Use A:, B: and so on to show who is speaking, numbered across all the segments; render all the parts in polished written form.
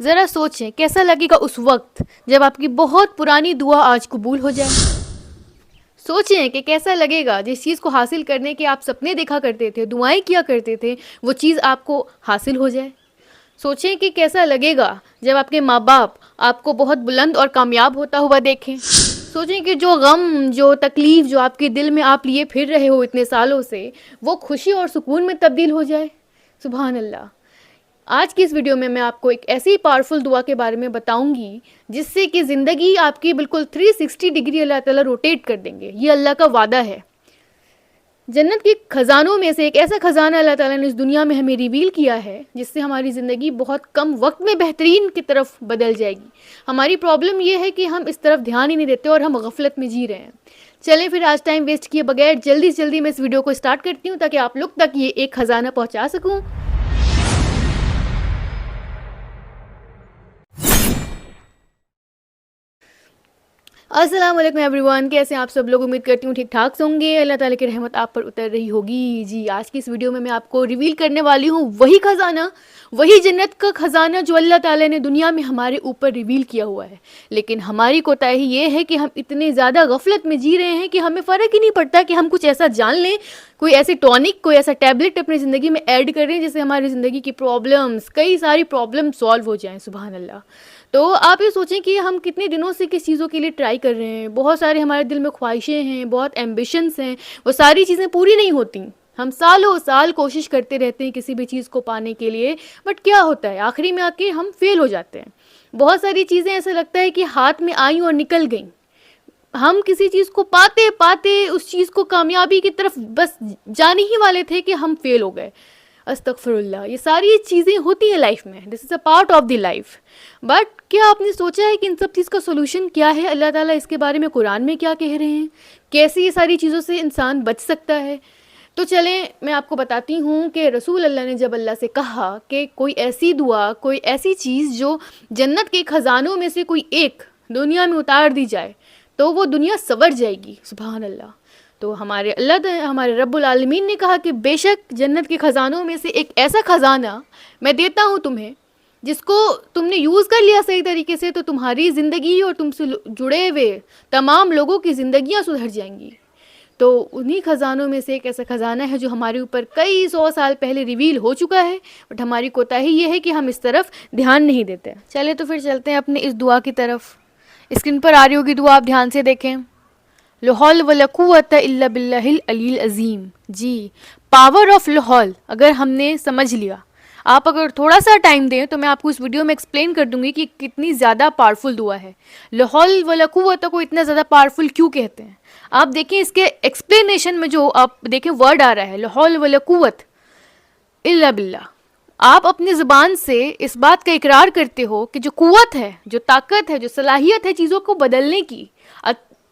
A: ذرا سوچیں کیسا لگے گا اس وقت جب آپ کی بہت پرانی دعا آج قبول ہو جائے. سوچیں کہ کیسا لگے گا جس چیز کو حاصل کرنے کے آپ سپنے دیکھا کرتے تھے, دعائیں کیا کرتے تھے, وہ چیز آپ کو حاصل ہو جائے. سوچیں کہ کیسا لگے گا جب آپ کے ماں باپ آپ کو بہت بلند اور کامیاب ہوتا ہوا دیکھیں. سوچیں کہ جو غم, جو تکلیف جو آپ کے دل میں آپ لیے پھر رہے ہو اتنے سالوں سے, وہ خوشی اور سکون میں تبدیل ہو جائے. سبحان اللہ. آج کی اس ویڈیو میں آپ کو ایک ایسی پاورفل دعا کے بارے میں بتاؤں گی جس سے کہ زندگی آپ کی بالکل 360 ڈگری اللہ تعالیٰ روٹیٹ کر دیں گے. یہ اللہ کا وعدہ ہے. جنت کے خزانوں میں سے ایک ایسا خزانہ اللہ تعالیٰ نے اس دنیا میں ہمیں ریویل کیا ہے جس سے ہماری زندگی بہت کم وقت میں بہترین کی طرف بدل جائے گی. ہماری پرابلم یہ ہے کہ ہم اس طرف دھیان ہی نہیں دیتے اور ہم غفلت میں جی رہے ہیں. چلیں پھر آج ٹائم ویسٹ کیے بغیر جلدی سے جلدی میں اس ویڈیو کو اسٹارٹ کرتی ہوں تاکہ آپ لوگ تک یہ ایک خزانہ پہنچا سکوں. السلام علیکم ایوری ون. کیسے آپ سب لوگ؟ امید کرتی ہوں ٹھیک ٹھاک ہوں گے. اللہ تعالیٰ کی رحمت آپ پر اتر رہی ہوگی. جی آج کی اس ویڈیو میں آپ کو ریویل کرنے والی ہوں وہی خزانہ, وہی جنت کا خزانہ جو اللہ تعالیٰ نے دنیا میں ہمارے اوپر ریویل کیا ہوا ہے. لیکن ہماری کوتاہی یہ ہے کہ ہم اتنے زیادہ غفلت میں جی رہے ہیں کہ ہمیں فرق ہی نہیں پڑتا کہ ہم کچھ ایسا جان لیں, کوئی ایسی ٹونک, کوئی ایسا ٹیبلٹ اپنی زندگی میں ایڈ کریں جس سے ہماری زندگی کی پرابلمس, کئی ساری پرابلم سالو ہو جائیں. سبحان اللہ. تو آپ یہ سوچیں کہ ہم کتنے دنوں سے کس چیزوں کے لیے ٹرائی کر رہے ہیں. بہت سارے ہمارے دل میں خواہشیں ہیں, بہت ایمبیشنس ہیں, وہ ساری چیزیں پوری نہیں ہوتی. ہم سالوں سال کوشش کرتے رہتے ہیں کسی بھی چیز کو پانے کے لیے, بٹ کیا ہوتا ہے آخری میں آ کے ہم فیل ہو جاتے ہیں. بہت ساری چیزیں ایسا لگتا ہے کہ ہاتھ میں آئیں اور نکل گئیں. ہم کسی چیز کو پاتے پاتے اس چیز کو کامیابی کی طرف بس جانے ہی والے تھے کہ ہم فیل ہو گئے. استغفر اللہ. یہ ساری چیزیں ہوتی ہیں لائف میں, this is a part of the life. But کیا آپ نے سوچا ہے کہ ان سب چیز کا سولوشن کیا ہے؟ اللہ تعالیٰ اس کے بارے میں قرآن میں کیا کہہ رہے ہیں, کیسے یہ ساری چیزوں سے انسان بچ سکتا ہے؟ تو چلیں میں آپ کو بتاتی ہوں کہ رسول اللہ نے جب اللہ سے کہا کہ کوئی ایسی دعا, کوئی ایسی چیز جو جنت کے خزانوں میں سے کوئی ایک دنیا میں اتار دی جائے تو وہ دنیا سنور جائے گی. سبحان اللہ. تو ہمارے رب العالمین نے کہا کہ بے شک جنت کے خزانوں میں سے ایک ایسا خزانہ میں دیتا ہوں تمہیں جس کو تم نے یوز کر لیا صحیح طریقے سے تو تمہاری زندگی اور تم سے جڑے ہوئے تمام لوگوں کی زندگیاں سدھر جائیں گی. تو انہی خزانوں میں سے ایک ایسا خزانہ ہے جو ہمارے اوپر کئی 100 سال پہلے ریویل ہو چکا ہے, بٹ ہماری کوتاہی یہ ہے کہ ہم اس طرف دھیان نہیں دیتے. چلے تو پھر چلتے ہیں اپنے اس دعا کی طرف. اسکرین پر آ رہی ہوگی دعا, آپ دھیان سے دیکھیں. لا حول ولا قوت الا باللہ العلی العظیم. جی پاور آف لاہور اگر ہم نے سمجھ لیا, آپ اگر تھوڑا سا ٹائم دیں تو میں آپ کو اس ویڈیو میں ایکسپلین کر دوں گی کہ کتنی زیادہ پاورفل دعا ہے. لا حول ولا قوت کو اتنا زیادہ پاورفل کیوں کہتے ہیں؟ آپ دیکھیں اس کے ایکسپلینیشن میں جو آپ دیکھیں ورڈ آ رہا ہے لا حول ولا قوت الا باللہ. آپ اپنی زبان سے اس بات کا اقرار کرتے ہو کہ جو قوت ہے, جو طاقت ہے, جو صلاحیت ہے چیزوں کو بدلنے کی,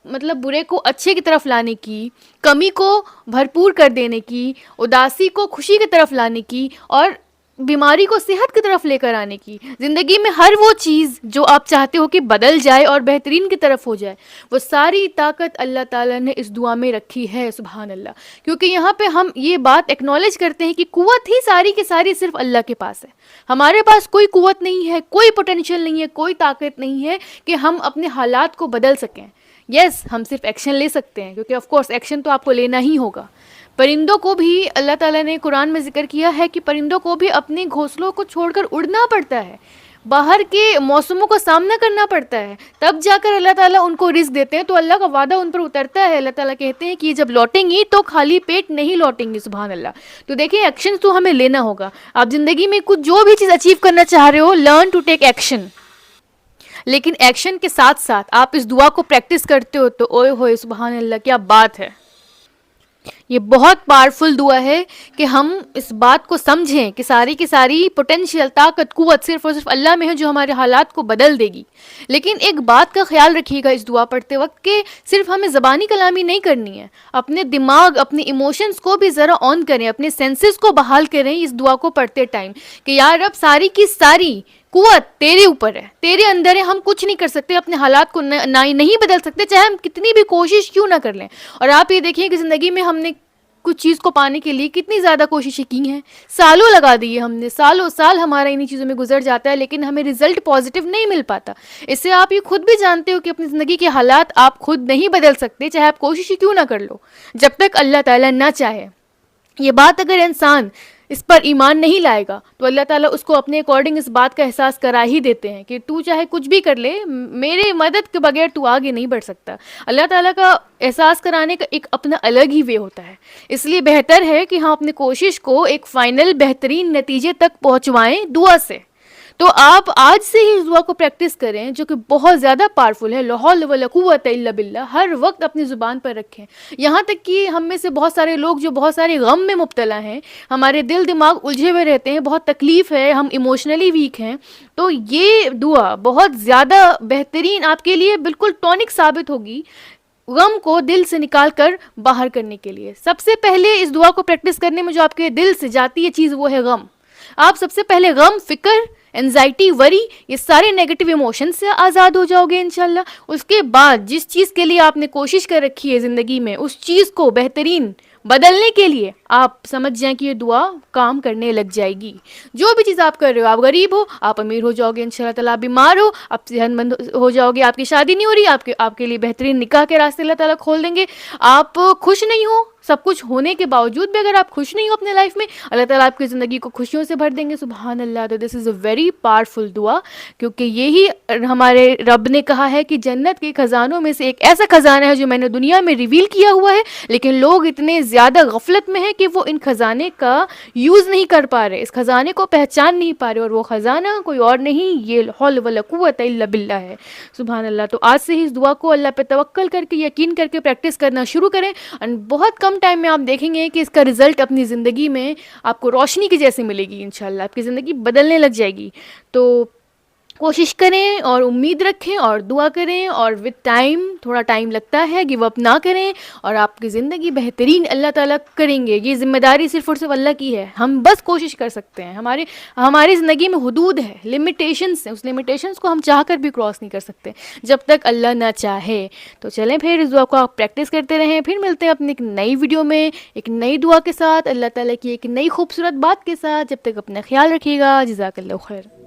A: مطلب برے کو اچھے کی طرف لانے کی, کمی کو بھرپور کر دینے کی, اداسی کو خوشی کی طرف لانے کی, اور بیماری کو صحت کی طرف لے کر آنے کی, زندگی میں ہر وہ چیز جو آپ چاہتے ہو کہ بدل جائے اور بہترین کی طرف ہو جائے, وہ ساری طاقت اللہ تعالیٰ نے اس دعا میں رکھی ہے. سبحان اللہ. کیونکہ یہاں پہ ہم یہ بات ایکنالج کرتے ہیں کہ قوت ہی ساری کی ساری صرف اللہ کے پاس ہے. ہمارے پاس کوئی قوت نہیں ہے, کوئی پوٹینشیل نہیں ہے, کوئی طاقت نہیں ہے کہ ہم اپنے حالات کو بدل سکیں. یس ہم صرف ایکشن لے سکتے ہیں, کیونکہ آف کورس ایکشن تو آپ کو لینا ہی ہوگا. پرندوں کو بھی اللہ تعالیٰ نے قرآن میں ذکر کیا ہے کہ پرندوں کو بھی اپنے گھونسلوں کو چھوڑ کر اڑنا پڑتا ہے, باہر کے موسموں کا سامنا کرنا پڑتا ہے, تب جا کر اللہ تعالیٰ ان کو رزق دیتے ہیں. تو اللہ کا وعدہ ان پر اترتا ہے. اللہ تعالیٰ کہتے ہیں کہ جب لوٹیں گی تو خالی پیٹ نہیں لوٹیں گی. سبحان اللہ. تو دیکھیں ایکشن تو ہمیں لینا ہوگا. آپ زندگی میں کچھ جو بھی چیز اچیو کرنا چاہ رہے ہو, لرن ٹو ٹیک ایکشن. لیکن ایکشن کے ساتھ ساتھ آپ اس دعا کو پریکٹس کرتے ہو تو اوئے ہوئے سبحان اللہ کیا بات ہے. یہ بہت پاورفل دعا ہے کہ ہم اس بات کو سمجھیں کہ ساری کی ساری پوٹینشیل, طاقت, قوت صرف اور صرف اللہ میں ہے جو ہمارے حالات کو بدل دے گی. لیکن ایک بات کا خیال رکھیے گا اس دعا پڑھتے وقت کہ صرف ہمیں زبانی کلامی نہیں کرنی ہے, اپنے دماغ, اپنے ایموشنز کو بھی ذرا آن کریں, اپنے سینسز کو بحال کریں اس دعا کو پڑھتے ٹائم کہ یا رب ساری کی ساری قوت تیرے اوپر ہے, تیرے اندر ہے, ہم کچھ نہیں کر سکتے, اپنے حالات کو نہیں بدل سکتے چاہے ہم کتنی بھی کوشش کیوں نہ کر لیں. اور آپ یہ دیکھیں کہ زندگی میں ہم نے کچھ چیز کو پانے کے لیے کتنی زیادہ کوششیں کی ہیں, سالوں لگا دیے ہم نے, سالوں سال ہمارا انہی چیزوں میں گزر جاتا ہے, لیکن ہمیں رزلٹ پازیٹیو نہیں مل پاتا. اس سے آپ یہ خود بھی جانتے ہو کہ اپنی زندگی کے حالات آپ خود نہیں بدل سکتے, چاہے آپ کوشش ہی کیوں نہ کر لو, جب تک اللہ تعالیٰ نہ چاہے. یہ بات اگر انسان اس پر ایمان نہیں لائے گا تو اللہ تعالیٰ اس کو اپنے اکارڈنگ اس بات کا احساس کرا ہی دیتے ہیں کہ تو چاہے کچھ بھی کر لے, میرے مدد کے بغیر تو آگے نہیں بڑھ سکتا. اللہ تعالیٰ کا احساس کرانے کا ایک اپنا الگ ہی وے ہوتا ہے. اس لیے بہتر ہے کہ ہم اپنی کوشش کو ایک فائنل بہترین نتیجے تک پہنچوائیں دعا سے. تو آپ آج سے ہی اس دعا کو پریکٹس کریں جو کہ بہت زیادہ پاورفل ہے. لا حول ولا قوت الا باللہ ہر وقت اپنی زبان پر رکھیں. یہاں تک کہ ہم میں سے بہت سارے لوگ جو بہت سارے غم میں مبتلا ہیں, ہمارے دل دماغ الجھے ہوئے رہتے ہیں, بہت تکلیف ہے, ہم ایموشنلی ویک ہیں, تو یہ دعا بہت زیادہ بہترین آپ کے لیے بالکل ٹونک ثابت ہوگی غم کو دل سے نکال کر باہر کرنے کے لیے. سب سے پہلے اس دعا کو پریکٹس کرنے میں جو آپ کے دل سے جاتی ہے چیز وہ ہے غم. آپ سب سے پہلے غم, فکر, انزائٹی, وری, یہ سارے نیگیٹو ایموشن سے آزاد ہو جاؤ گے انشاءاللہ. اس کے بعد جس چیز کے لیے آپ نے کوشش کر رکھی ہے زندگی میں, اس چیز کو بہترین بدلنے کے لیے آپ سمجھ جائیں کہ یہ دعا کام کرنے لگ جائے گی. جو بھی چیز آپ کر رہے ہو, آپ غریب ہو آپ امیر ہو جاؤ گے انشاءاللہ تعالیٰ, آپ بیمار ہو آپ صحت مند ہو جاؤ گے, آپ کی شادی نہیں ہو رہی آپ کے لیے بہترین نکاح کے راستے اللہ تعالیٰ کھول دیں گے, آپ خوش نہیں ہو, سب کچھ ہونے کے باوجود بھی اگر آپ خوش نہیں ہو اپنے لائف میں, اللہ تعالیٰ آپ کی زندگی کو خوشیوں سے بھر دیں گے. سبحان اللہ. تو دس از اے ویری پاورفل دعا, کیونکہ یہی ہمارے رب نے کہا ہے کہ جنت کے خزانوں میں سے ایک ایسا خزانہ ہے جو میں نے دنیا میں ریویل کیا ہوا ہے, لیکن لوگ اتنے زیادہ غفلت میں ہیں کہ وہ ان خزانے کا یوز نہیں کر پا رہے, اس خزانے کو پہچان نہیں پا رہے, اور وہ خزانہ کوئی اور نہیں یہ حول ولا قوت الا باللہ ہے. سبحان اللہ. تو آج سے ہی اس دعا کو اللہ پہ توکل کر کے, یقین کر کے پریکٹس کرنا شروع کریں, اور بہت کم ٹائم میں آپ دیکھیں گے کہ اس کا رزلٹ اپنی زندگی میں آپ کو روشنی کی جیسے ملے گی انشاءاللہ, آپ کی زندگی بدلنے لگ جائے گی. تو کوشش کریں اور امید رکھیں اور دعا کریں, اور وتھ ٹائم, تھوڑا ٹائم لگتا ہے, گیو اپ نہ کریں, اور آپ کی زندگی بہترین اللہ تعالیٰ کریں گے. یہ ذمہ داری صرف اور صرف اللہ کی ہے, ہم بس کوشش کر سکتے ہیں. ہماری زندگی میں حدود ہے, لمیٹیشنس ہیں, اس لمیٹیشنس کو ہم چاہ کر بھی کراس نہیں کر سکتے جب تک اللہ نہ چاہے. تو چلیں پھر اس دعا کو آپ پریکٹس کرتے رہیں, پھر ملتے ہیں اپنی ایک نئی ویڈیو میں ایک نئی دعا کے ساتھ, اللہ تعالیٰ کی ایک نئی خوبصورت بات کے ساتھ. جب تک اپنا خیال رکھیے گا. جزاک اللہ خیر.